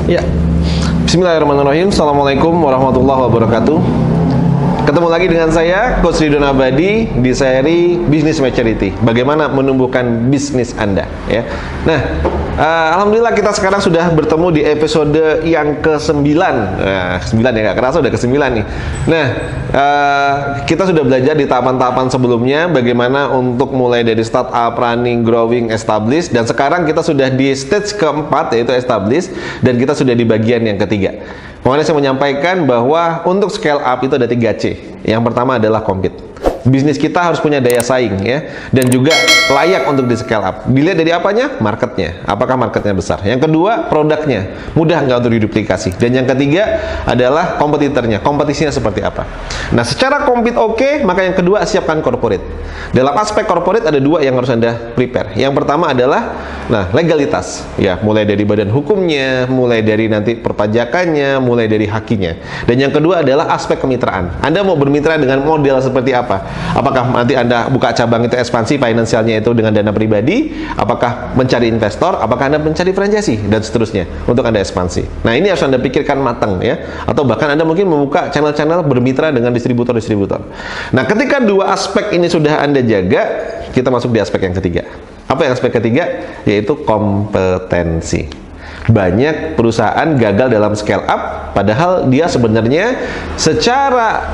Ya, Bismillahirrahmanirrahim. Assalamualaikum warahmatullahi wabarakatuh. Ketemu lagi dengan saya, Coach Ridwan Abadi, di seri Business Maturity. Bagaimana menumbuhkan bisnis Anda, ya. Nah, alhamdulillah kita sekarang sudah bertemu di episode yang ke-9. 9 ya, nggak kerasa udah ke-9 nih. Nah, kita sudah belajar di tahapan-tahapan sebelumnya bagaimana untuk mulai dari startup, running, growing, establish, dan sekarang kita sudah di stage keempat, yaitu establish, dan kita sudah di bagian yang ketiga. Kemarin saya menyampaikan bahwa untuk scale up itu ada 3C. Yang pertama adalah compete. Bisnis kita harus punya daya saing, ya, dan juga layak untuk di scale up. Dilihat dari apanya? Marketnya. Apakah marketnya besar? Yang kedua, produknya mudah nggak untuk diduplikasi. Dan yang ketiga adalah kompetitornya. Kompetisinya seperti apa? Nah, secara compete oke, maka yang kedua siapkan corporate. Dalam aspek corporate ada dua yang harus Anda prepare. Yang pertama adalah legalitas. Ya, mulai dari badan hukumnya, mulai dari nanti perpajakannya, mulai dari hakinya. Dan yang kedua adalah aspek kemitraan. Anda mau bermitra dengan model seperti apa? Apakah nanti Anda buka cabang itu ekspansi finansialnya itu dengan dana pribadi? Apakah mencari investor? Apakah Anda mencari franchisee? Dan seterusnya untuk Anda ekspansi. Nah, ini harus Anda pikirkan matang, ya. Atau bahkan Anda mungkin membuka channel-channel bermitra dengan distributor-distributor. Nah, ketika dua aspek ini sudah Anda jaga, kita masuk di aspek yang ketiga. Apa yang aspek ketiga? Yaitu kompetensi. Banyak perusahaan gagal dalam scale up, padahal dia sebenarnya secara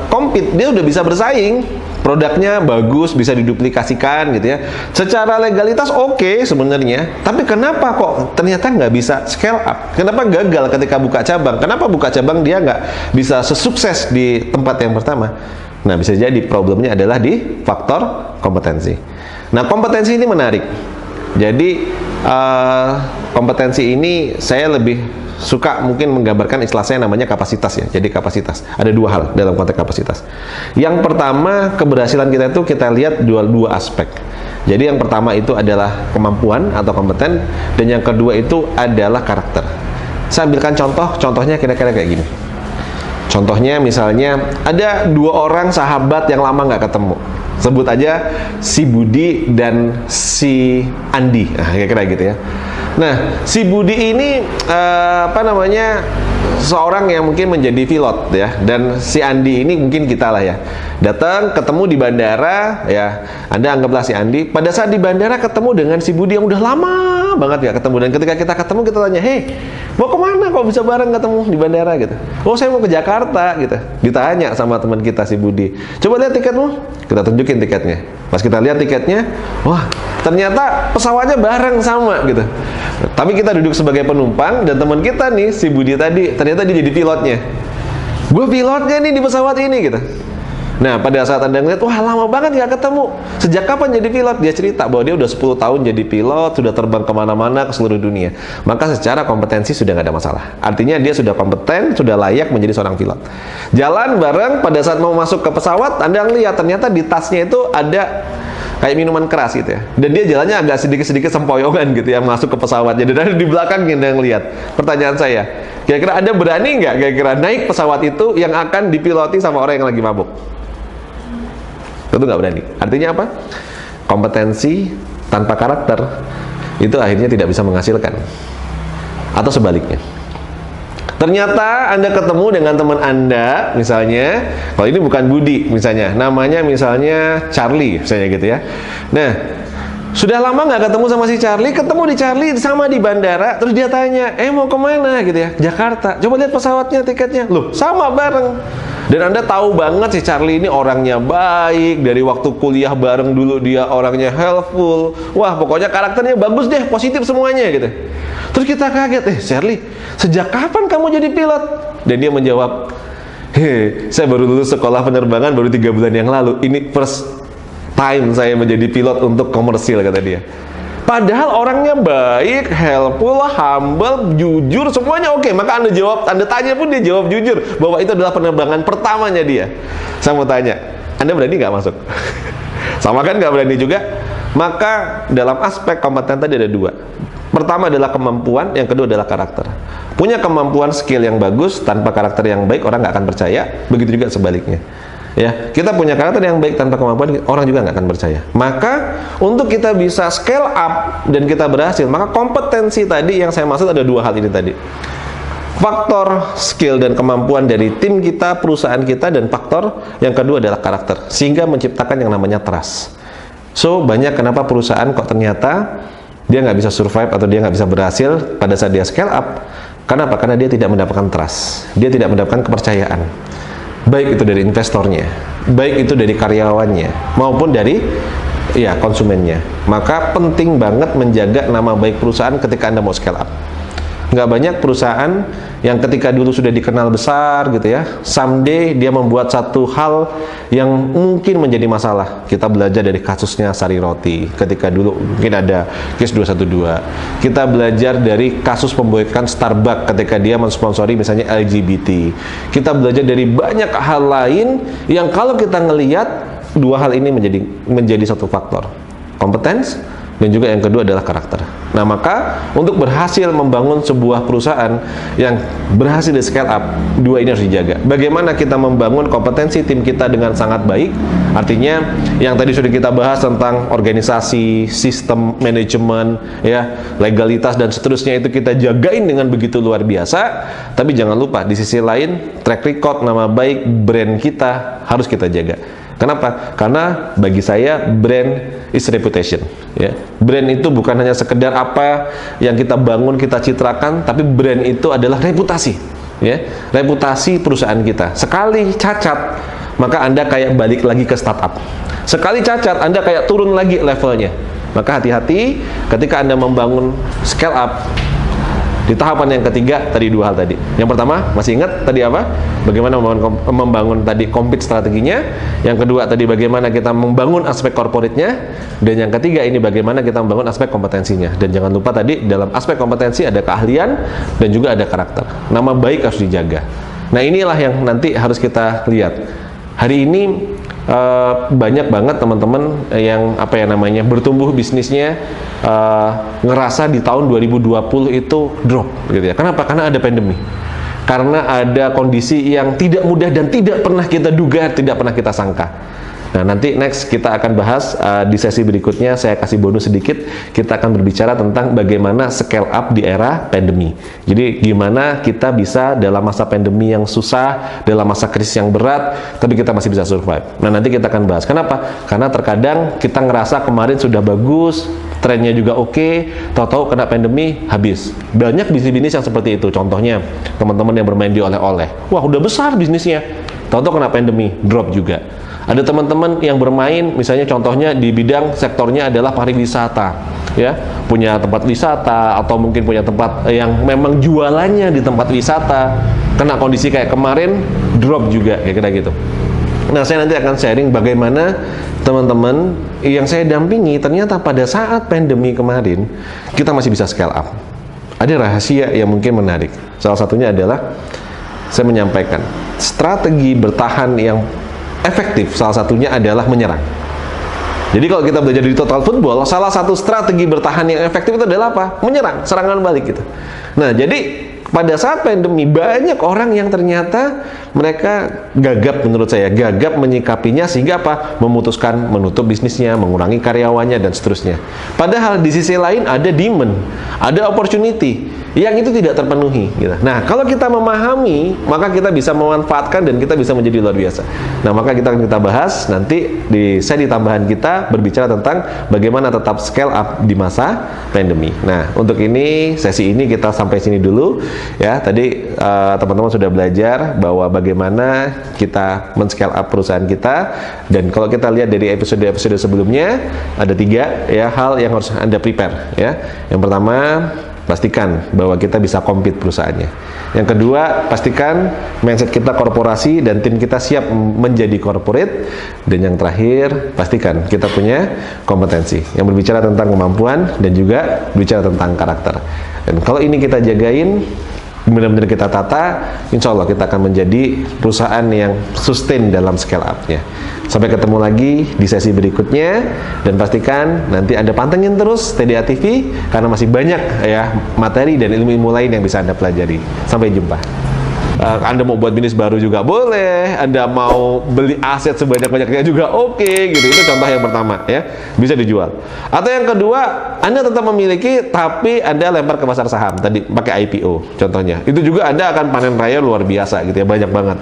compete dia udah bisa bersaing, produknya bagus, bisa diduplikasikan gitu ya. Secara legalitas oke sebenarnya, tapi kenapa kok ternyata nggak bisa scale up? Kenapa gagal ketika buka cabang? Kenapa buka cabang dia nggak bisa sesukses di tempat yang pertama? Nah, bisa jadi problemnya adalah di faktor kompetensi. Nah, kompetensi ini menarik. Jadi kompetensi ini saya lebih suka mungkin menggambarkan istilah saya namanya kapasitas, ya. Jadi kapasitas ada dua hal dalam konteks kapasitas. Yang pertama, keberhasilan kita itu kita lihat dua aspek. Jadi yang pertama itu adalah kemampuan atau kompeten, dan yang kedua itu adalah karakter. Saya ambilkan contohnya kira-kira kayak gini. Contohnya misalnya ada dua orang sahabat yang lama nggak ketemu. Sebut aja si Budi dan si Andi. Nah, kira-kira gitu ya. Nah, si Budi ini seorang yang mungkin menjadi pilot, ya, dan si Andi ini mungkin kita lah, ya. Datang ketemu di bandara, ya. Anda anggaplah si Andi. Pada saat di bandara ketemu dengan si Budi yang udah lama banget gak ketemu, dan ketika kita ketemu kita tanya, "Hei, mau kemana kok bisa bareng ketemu di bandara?" gitu. "Oh, saya mau ke Jakarta," gitu. Ditanya sama teman kita si Budi, "Coba lihat tiketmu." Kita tunjukin tiketnya. Pas kita lihat tiketnya, wah, ternyata pesawatnya bareng sama gitu. Tapi kita duduk sebagai penumpang, dan teman kita nih si Budi tadi ternyata dia jadi pilotnya. "Gue pilotnya nih di pesawat ini," gitu. Nah, pada saat Anda ngeliat, wah, lama banget gak ketemu. Sejak kapan jadi pilot? Dia cerita bahwa dia udah 10 tahun jadi pilot, sudah terbang kemana-mana ke seluruh dunia. Maka secara kompetensi sudah gak ada masalah. Artinya dia sudah kompeten, sudah layak menjadi seorang pilot. Jalan bareng, pada saat mau masuk ke pesawat, Anda lihat ternyata di tasnya itu ada kayak minuman keras gitu ya. Dan dia jalannya agak sedikit-sedikit sempoyongan gitu ya, masuk ke pesawat. Jadi dari di belakang Anda ngelihat. Pertanyaan saya, kira-kira Anda berani nggak kira-kira naik pesawat itu yang akan dipiloti sama orang yang lagi mabuk? Tentu nggak berani. Artinya apa? Kompetensi tanpa karakter itu akhirnya tidak bisa menghasilkan. Atau sebaliknya. Ternyata Anda ketemu dengan teman Anda, misalnya, kalau ini bukan Budi misalnya, namanya misalnya Charlie, misalnya gitu ya. Nah, sudah lama nggak ketemu sama si Charlie, ketemu di Charlie sama di bandara, terus dia tanya, "Mau kemana?" gitu ya. "Jakarta." "Coba lihat pesawatnya, tiketnya." Loh, sama bareng. Dan Anda tahu banget si Charlie ini orangnya baik, dari waktu kuliah bareng dulu dia orangnya helpful. Wah, pokoknya karakternya bagus deh, positif semuanya gitu. Terus kita kaget, "Charlie, sejak kapan kamu jadi pilot?" Dan dia menjawab, "Saya baru lulus sekolah penerbangan baru 3 bulan yang lalu. Ini first time saya menjadi pilot untuk komersil," kata dia. Padahal orangnya baik, helpful, humble, jujur, semuanya oke. Maka Anda tanya pun dia jawab jujur bahwa itu adalah penerbangan pertamanya dia. Saya mau tanya, Anda berani nggak masuk? Sama kan nggak berani juga? Maka dalam aspek kompeten tadi ada dua. Pertama adalah kemampuan, yang kedua adalah karakter. Punya kemampuan skill yang bagus tanpa karakter yang baik, orang nggak akan percaya. Begitu juga sebaliknya. Ya, kita punya karakter yang baik tanpa kemampuan, orang juga nggak akan percaya. Maka untuk kita bisa scale up dan kita berhasil, maka kompetensi tadi yang saya maksud ada dua hal ini tadi. Faktor skill dan kemampuan dari tim kita, perusahaan kita, dan faktor yang kedua adalah karakter, sehingga menciptakan yang namanya trust. So, banyak kenapa perusahaan kok ternyata dia nggak bisa survive atau dia nggak bisa berhasil pada saat dia scale up. Kenapa? Karena dia tidak mendapatkan trust, dia tidak mendapatkan kepercayaan. Baik itu dari investornya, baik itu dari karyawannya, maupun dari konsumennya. Maka penting banget menjaga nama baik perusahaan ketika Anda mau scale up. Nggak banyak perusahaan yang ketika dulu sudah dikenal besar gitu ya, someday dia membuat satu hal yang mungkin menjadi masalah. Kita belajar dari kasusnya Sari Roti, ketika dulu mungkin ada case 212. Kita belajar dari kasus pemboikotan Starbucks ketika dia mensponsori misalnya LGBT. Kita belajar dari banyak hal lain yang kalau kita ngelihat dua hal ini menjadi satu faktor, kompetensi, dan juga yang kedua adalah karakter. Nah, maka untuk berhasil membangun sebuah perusahaan yang berhasil di scale up, dua ini harus dijaga. Bagaimana kita membangun kompetensi tim kita dengan sangat baik, artinya yang tadi sudah kita bahas tentang organisasi, sistem manajemen, ya, legalitas dan seterusnya itu kita jagain dengan begitu luar biasa. Tapi jangan lupa di sisi lain track record, nama baik brand kita harus kita jaga. Kenapa? Karena bagi saya brand is reputation. Ya, brand itu bukan hanya sekedar apa yang kita bangun, kita citrakan, tapi brand itu adalah reputasi. Ya, reputasi perusahaan kita. Sekali cacat, maka Anda kayak balik lagi ke startup. Sekali cacat, Anda kayak turun lagi levelnya. Maka hati-hati ketika Anda membangun scale up. Di tahapan yang ketiga, tadi dua hal tadi. Yang pertama, masih ingat tadi apa? Bagaimana membangun tadi compete strateginya. Yang kedua tadi bagaimana kita membangun aspek corporate-nya. Dan yang ketiga ini bagaimana kita membangun aspek kompetensinya. Dan jangan lupa tadi dalam aspek kompetensi ada keahlian dan juga ada karakter. Nama baik harus dijaga. Nah, inilah yang nanti harus kita lihat. Hari ini banyak banget teman-teman yang bertumbuh bisnisnya ngerasa di tahun 2020 itu drop gitu ya. Kenapa? Karena ada pandemi. Karena ada kondisi yang tidak mudah dan tidak pernah kita duga, tidak pernah kita sangka. Nah, nanti next kita akan bahas di sesi berikutnya, saya kasih bonus sedikit, kita akan berbicara tentang bagaimana scale up di era pandemi. Jadi gimana kita bisa dalam masa pandemi yang susah, dalam masa krisis yang berat, tapi kita masih bisa survive. Nah, nanti kita akan bahas. Kenapa? Karena terkadang kita ngerasa kemarin sudah bagus, trennya juga oke, tahu-tahu kena pandemi, habis. Banyak bisnis-bisnis yang seperti itu. Contohnya, teman-teman yang bermain di oleh-oleh. Wah, udah besar bisnisnya, tahu-tahu kena pandemi, drop juga. Ada teman-teman yang bermain, misalnya contohnya di bidang sektornya adalah pariwisata, ya, punya tempat wisata atau mungkin punya tempat yang memang jualannya di tempat wisata, kena kondisi kayak kemarin, drop juga, kayak gitu. Nah, saya nanti akan sharing bagaimana teman-teman yang saya dampingi ternyata pada saat pandemi kemarin kita masih bisa scale up. Ada rahasia yang mungkin menarik. Salah satunya adalah saya menyampaikan strategi bertahan yang efektif, salah satunya adalah menyerang. Jadi kalau kita belajar di Total Football, salah satu strategi bertahan yang efektif itu adalah apa? Menyerang, serangan balik gitu. Nah, jadi pada saat pandemi banyak orang yang ternyata mereka gagap, menurut saya gagap menyikapinya, sehingga apa? Memutuskan menutup bisnisnya, mengurangi karyawannya dan seterusnya. Padahal di sisi lain ada demand, ada opportunity yang itu tidak terpenuhi gitu. Nah, kalau kita memahami, maka kita bisa memanfaatkan dan kita bisa menjadi luar biasa. Nah, maka kita akan bahas nanti di sesi tambahan kita berbicara tentang bagaimana tetap scale up di masa pandemi. Nah, untuk ini sesi ini kita sampai sini dulu ya. Tadi teman-teman sudah belajar bahwa bagaimana kita men-scale up perusahaan kita, dan kalau kita lihat dari episode-episode sebelumnya ada 3 ya hal yang harus Anda prepare ya. Yang pertama, pastikan bahwa kita bisa compete perusahaannya. Yang kedua, pastikan mindset kita korporasi dan tim kita siap menjadi corporate. Dan yang terakhir, pastikan kita punya kompetensi yang berbicara tentang kemampuan dan juga berbicara tentang karakter. Dan kalau ini kita jagain, benar-benar kita tata, insya Allah kita akan menjadi perusahaan yang sustain dalam scale up-nya. Sampai ketemu lagi di sesi berikutnya, dan pastikan nanti Anda pantengin terus TDA TV karena masih banyak ya materi dan ilmu-ilmu lain yang bisa Anda pelajari. Sampai jumpa. Anda mau buat bisnis baru juga boleh, Anda mau beli aset sebanyak-banyaknya juga oke, gitu. Itu contoh yang pertama ya, bisa dijual. Atau yang kedua, Anda tetap memiliki tapi Anda lempar ke pasar saham tadi pakai IPO contohnya. Itu juga Anda akan panen raya luar biasa gitu ya, banyak banget.